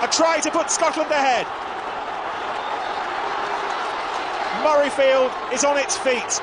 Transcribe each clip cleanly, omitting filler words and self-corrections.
A try to put Scotland ahead. Murrayfield is on its feet,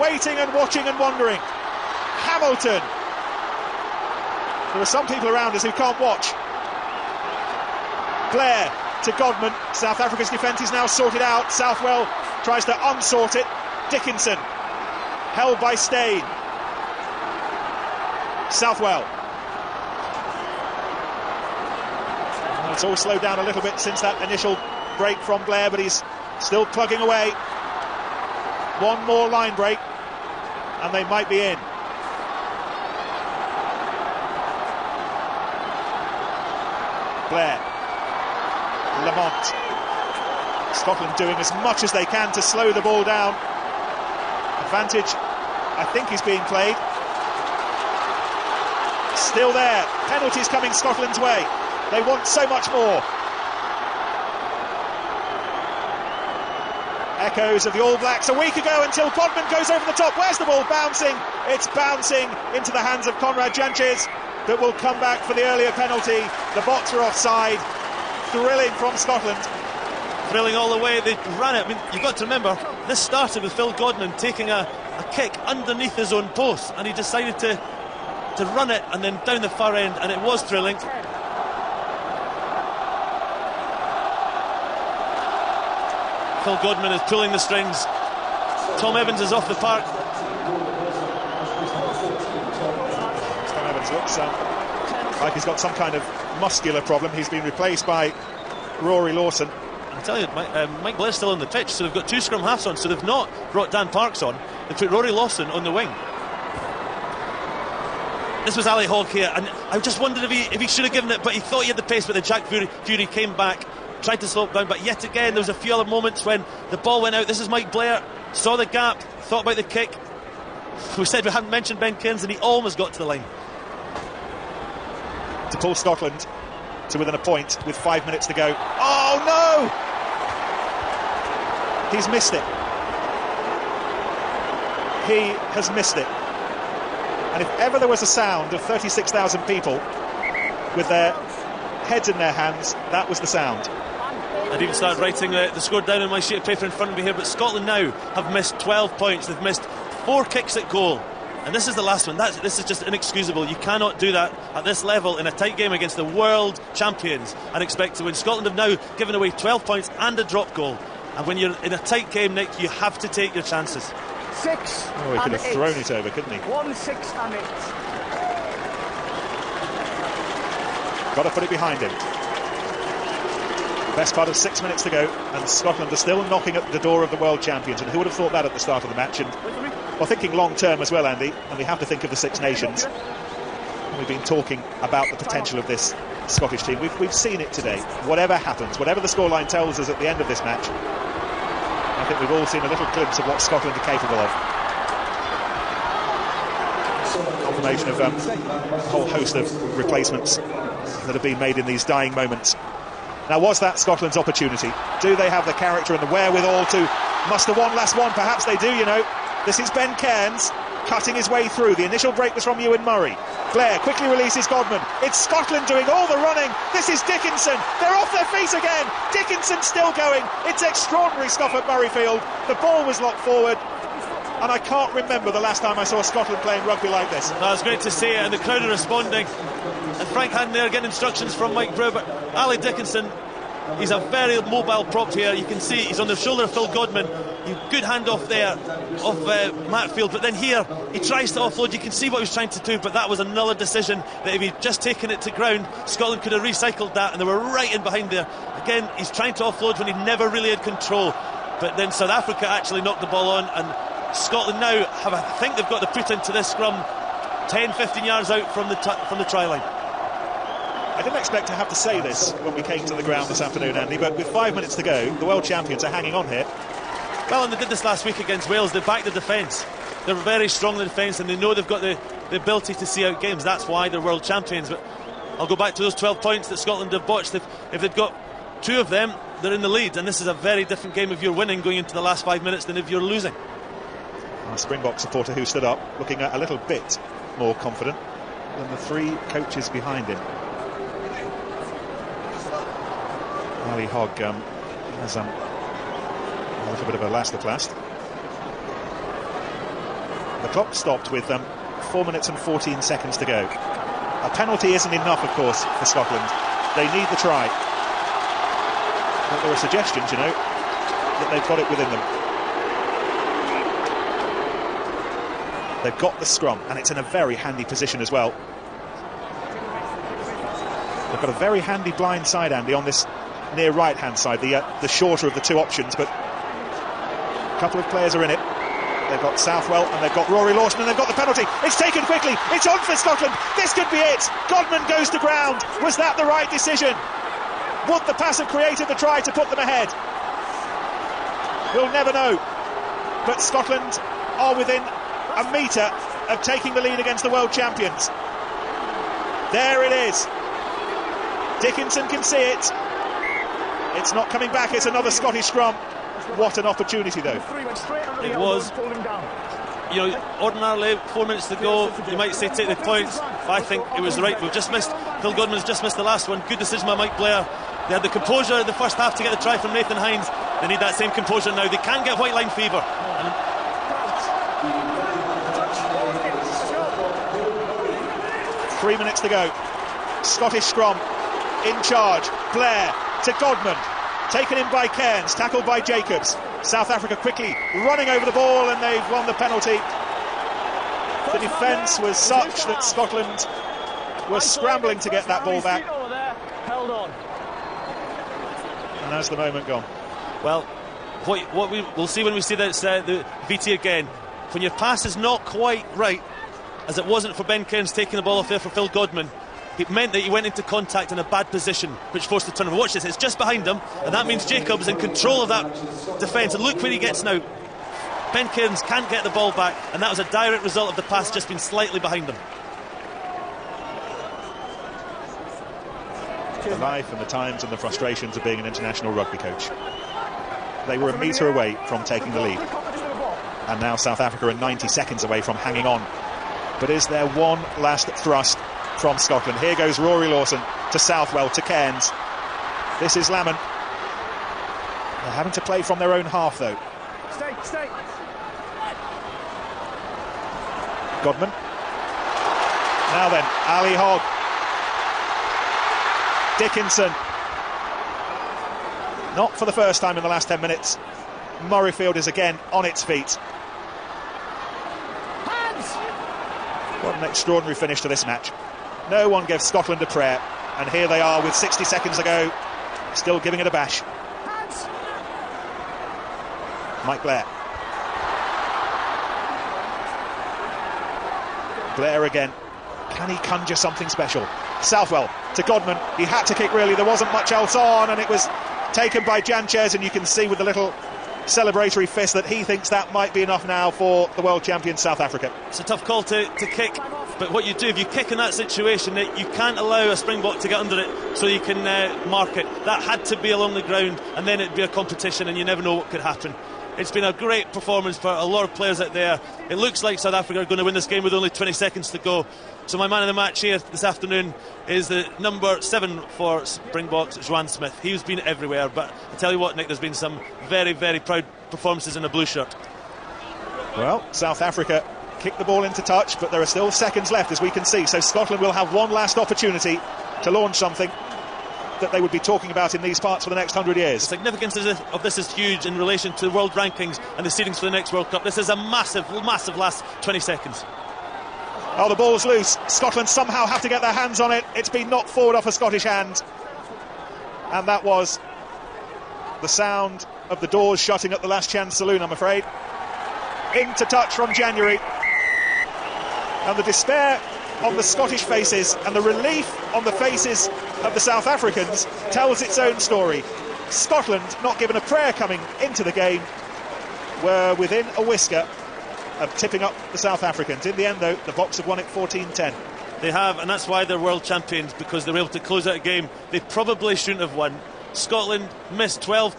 waiting and watching and wondering. Hamilton. There are some people around us who can't watch. Blair to Godman. South Africa's defence is now sorted out. Southwell tries to unsort it. Dickinson held by Steyn. Southwell. It's all slowed down a little bit since that initial break from Blair, but he's still plugging away. One more line break and they might be in. Blair. Lamont. Scotland doing as much as they can to slow the ball down. Advantage, I think, is being played. Still there. Penalties coming Scotland's way. They want so much more. Echoes of the All Blacks a week ago until Godman goes over the top. Where's the ball bouncing? It's bouncing into the hands of Conrad Janches, that will come back for the earlier penalty. The Boks are offside. Thrilling from Scotland. Thrilling all the way. They ran it. I mean, you've got to remember, this started with Phil Godman taking a kick underneath his own post, and he decided to run it and then down the far end, and it was thrilling. Phil Godman is pulling the strings. Tom Evans is off the park. Tom Evans looks like he's got some kind of muscular problem. He's been replaced by Rory Lawson. I tell you, Mike Blair's still on the pitch, so they've got two scrum halves on, so they've not brought Dan Parks on. They put Rory Lawson on the wing. This was Ali Hogg here, and I just wondered if he should have given it, but he thought he had the pace, but then Jaque Fourie came back, tried to slow it down, but yet again there was a few other moments when the ball went out. This is Mike Blair, saw the gap, thought about the kick. We said we hadn't mentioned Ben Cairns, and he almost got to the line. To pull Scotland to within a point with 5 minutes to go. Oh no! He's missed it. He has missed it. And if ever there was a sound of 36,000 people with their heads in their hands, that was the sound. I'd even started writing the score down on my sheet of paper in front of me here, but Scotland now have missed 12 points. They've missed 4 kicks at goal, and this is the last one. This is just inexcusable. You cannot do that at this level in a tight game against the world champions and expect to win. Scotland have now given away 12 points and a drop goal, and when you're in a tight game, Nick, you have to take your chances. 6 Oh, he could have thrown it over, couldn't he? 1, 6 and 8. Got to put it behind him. Best part of 6 minutes to go, and Scotland are still knocking at the door of the world champions. And who would have thought that at the start of the match? And well, thinking long term as well, Andy, and we have to think of the Six Nations. We've been talking about the potential of this Scottish team. We've seen it today. Whatever happens, whatever the scoreline tells us at the end of this match, I think we've all seen a little glimpse of what Scotland are capable of. Confirmation of a whole host of replacements that have been made in these dying moments. Now, was that Scotland's opportunity? Do they have the character and the wherewithal to muster one last one? Perhaps they do, you know. This is Ben Cairns cutting his way through. The initial break was from Ewan Murray. Blair quickly releases Godman. It's Scotland doing all the running. This is Dickinson. They're off their feet again. Dickinson still going. It's extraordinary stuff at Murrayfield. The ball was locked forward, and I can't remember the last time I saw Scotland playing rugby like this. No, it's great to see it, and the crowd are responding. And Frank Hadden there getting instructions from Mike Brewer, but Ali Dickinson, he's a very mobile prop here. You can see he's on the shoulder of Phil Godman. Good handoff there of Matfield, but then here he tries to offload. You can see what he was trying to do, but that was another decision that if he'd just taken it to ground, Scotland could have recycled that, and they were right in behind there. Again, he's trying to offload when he never really had control, but then South Africa actually knocked the ball on, and Scotland now have, I think they've got the put into this scrum 10-15 yards out from the try line. I didn't expect to have to say this when we came to the ground this afternoon, Andy, but with 5 minutes to go, the world champions are hanging on here. Well, and they did this last week against Wales. They backed the defence. They're very strong in the defence, and they know they've got the ability to see out games. That's why they're world champions. But I'll go back to those 12 points that Scotland have botched. If they've got 2 of them, they're in the lead, and this is a very different game if you're winning going into the last 5 minutes than if you're losing. A Springbok supporter who stood up, looking a little bit more confident than the 3 coaches behind him. Ali Hogg has a little bit of a last. The clock stopped with 4 minutes and 14 seconds to go. A penalty isn't enough, of course, for Scotland. They need the try. But there are suggestions, that they've got it within them. They've got the scrum, and it's in a very handy position as well. They've got a very handy blind side, Andy, on this near right-hand side, the shorter of the two options, but a couple of players are in it. They've got Southwell and they've got Rory Lawson, and they've got the penalty. It's taken quickly. It's on for Scotland. This could be it. Godman goes to ground. Was that the right decision? Would the pass have created the try to put them ahead? We'll never know. But Scotland are within a metre of taking the lead against the world champions. There it is. Dickinson can see it. It's not coming back. It's another Scottish scrum. What an opportunity, though. It was. Ordinarily 4 minutes to go, you might say take the points. I think it was right. We've just missed. Phil Godman's just missed the last one. Good decision by Mike Blair. They had the composure in the first half to get the try from Nathan Hines. They need that same composure now. They can get white line fever. 3 minutes to go. Scottish scrum in charge. Blair to Godman. Taken in by Cairns, tackled by Jacobs. South Africa quickly running over the ball, and they've won the penalty. The defence was such that Scotland were scrambling to get that ball back. Held on. And that's the moment gone. Well, what we'll see when we see the VT again, when your pass is not quite right, as it wasn't for Ben Cairns taking the ball off there for Phil Godman, it meant that he went into contact in a bad position, which forced the turnover. Watch this, it's just behind him, and that means Jacobs is in control of that defence. And look where he gets now. Ben Cairns can't get the ball back, and that was a direct result of the pass just being slightly behind him. The life and the times and the frustrations of being an international rugby coach. They were a metre away from taking the lead, and now South Africa are 90 seconds away from hanging on. But is there one last thrust from Scotland? Here goes Rory Lawson to Southwell to Cairns. This is Lamont. They're having to play from their own half, though. Stay. Godman. Now then, Ali Hogg. Dickinson. Not for the first time in the last 10 minutes. Murrayfield is again on its feet. What an extraordinary finish to this match. No one gives Scotland a prayer, and here they are with 60 seconds to go, still giving it a bash. Mike Blair. Blair again. Can he conjure something special? Southwell to Godman. He had to kick, really. There wasn't much else on, and it was taken by Janchez, and you can see with the little celebratory fist that he thinks that might be enough now for the world champion South Africa. It's a tough call to kick, but what you do, if you kick in that situation, you can't allow a Springbok to get under it so you can mark it. That had to be along the ground, and then it'd be a competition, and you never know what could happen. It's been a great performance for a lot of players out there. It looks like South Africa are going to win this game with only 20 seconds to go. So my man of the match here this afternoon is the number 7 for Springboks, Ruan Smith. He's been everywhere, but I tell you what, Nick, there's been some very, very proud performances in a blue shirt. Well, South Africa kicked the ball into touch, but there are still seconds left, as we can see. So Scotland will have one last opportunity to launch something that they would be talking about in these parts for the next 100 years. The significance of this is huge in relation to world rankings and the seedings for the next World Cup. This is a massive, massive last 20 seconds. Oh, the ball's loose. Scotland somehow have to get their hands on it. It's been knocked forward off a Scottish hand. And that was the sound of the doors shutting at the Last Chance Saloon, I'm afraid. Into touch from January. And the despair on the Scottish faces and the relief on the faces of the South Africans tells its own story. Scotland, not given a prayer coming into the game, were within a whisker of tipping up the South Africans. In the end, though, the Boks have won it 14-10. They have, and that's why they're world champions, because they were able to close out a game they probably shouldn't have won. Scotland missed 12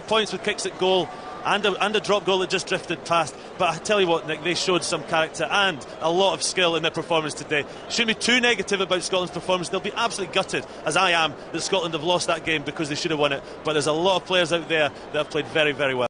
points with kicks at goal. and a drop goal that just drifted past. But I tell you what, Nick, they showed some character and a lot of skill in their performance today. Shouldn't be too negative about Scotland's performance. They'll be absolutely gutted, as I am, that Scotland have lost that game because they should have won it. But there's a lot of players out there that have played very, very well.